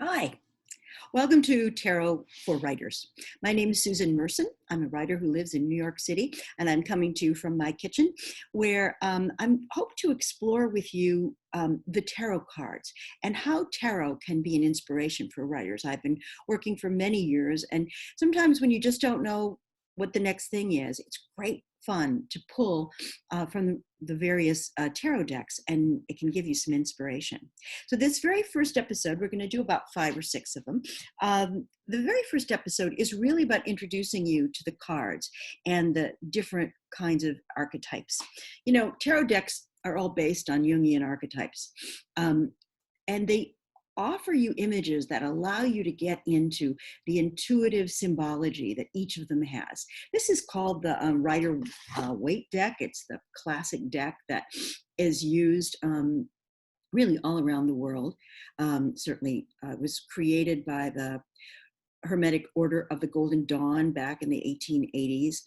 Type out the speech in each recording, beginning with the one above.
Hi, welcome to Tarot for Writers. My name is Susan Merson. I'm a writer who lives in New York City, and I'm coming to you from my kitchen, where I hope to explore with you the tarot cards and how tarot can be an inspiration for writers. I've been working for many years, and sometimes when you just don't know what the next thing is, it's great fun to pull from the various tarot decks, and it can give you some inspiration. So this very first episode, we're going to do about 5 or 6 of them. The very first episode is really about introducing you to the cards and the different kinds of archetypes. You know, tarot decks are all based on Jungian archetypes, and they offer you images that allow you to get into the intuitive symbology that each of them has. This is called the Rider-Waite deck. It's the classic deck that is used really all around the world. Certainly was created by the Hermetic Order of the Golden Dawn back in the 1880s.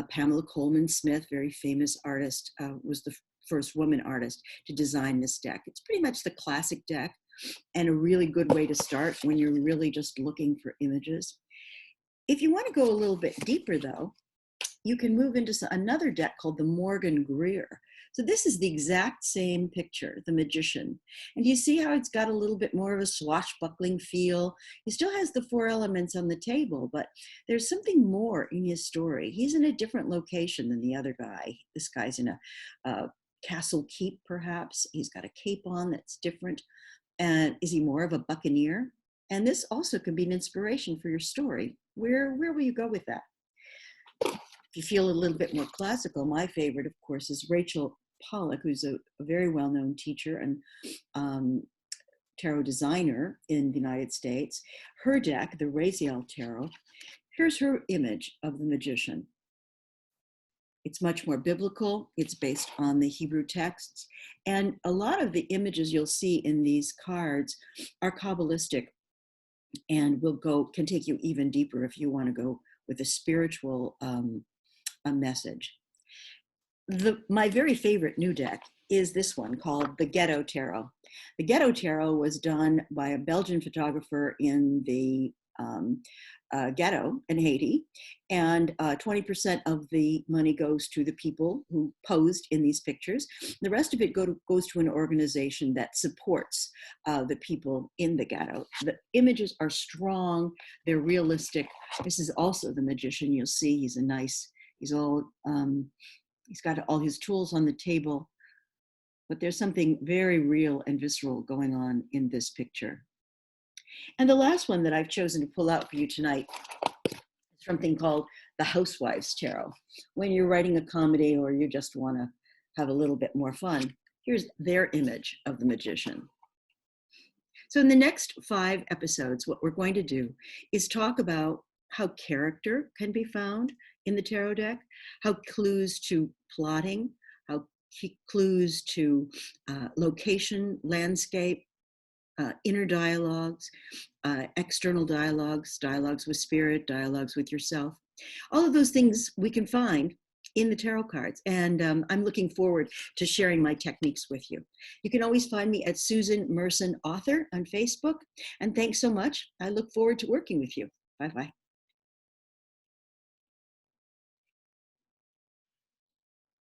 Pamela Coleman Smith, very famous artist, was the first woman artist to design this deck. It's pretty much the classic deck and a really good way to start when you're really just looking for images. If you want to go a little bit deeper, though, you can move into another deck called the Morgan Greer. So this is the exact same picture, the Magician. And you see how it's got a little bit more of a swashbuckling feel. He still has the 4 elements on the table, but there's something more in his story. He's in a different location than the other guy. This guy's in a castle keep, perhaps. He's got a cape on that's different. And is he more of a buccaneer? And this also can be an inspiration for your story. Where will you go with that? If you feel a little bit more classical, my favorite, of course, is Rachel Pollack, who's a very well-known teacher and tarot designer in the United States. Her deck, the Raziel Tarot, here's her image of the Magician. It's much more biblical. It's based on the Hebrew texts. And a lot of the images you'll see in these cards are Kabbalistic and can take you even deeper if you want to go with a spiritual a message. My very favorite new deck is this one called the Ghetto Tarot. The Ghetto Tarot was done by a Belgian photographer in the ghetto in Haiti, and 20% of the money goes to the people who posed in these pictures. The rest of it goes to an organization that supports the people in the ghetto. The images are strong, they're realistic. This is also the Magician. You'll see he's he's got all his tools on the table, but there's something very real and visceral going on in this picture. And the last one that I've chosen to pull out for you tonight is something called the Housewives Tarot. When you're writing a comedy or you just want to have a little bit more fun, here's their image of the Magician. So in the next 5 episodes, what we're going to do is talk about how character can be found in the tarot deck, how clues to plotting, how clues to location, landscape, inner dialogues, external dialogues, dialogues with spirit, dialogues with yourself. All of those things we can find in the tarot cards. And I'm looking forward to sharing my techniques with you. You can always find me at Susan Merson Author on Facebook. And thanks so much. I look forward to working with you. Bye-bye.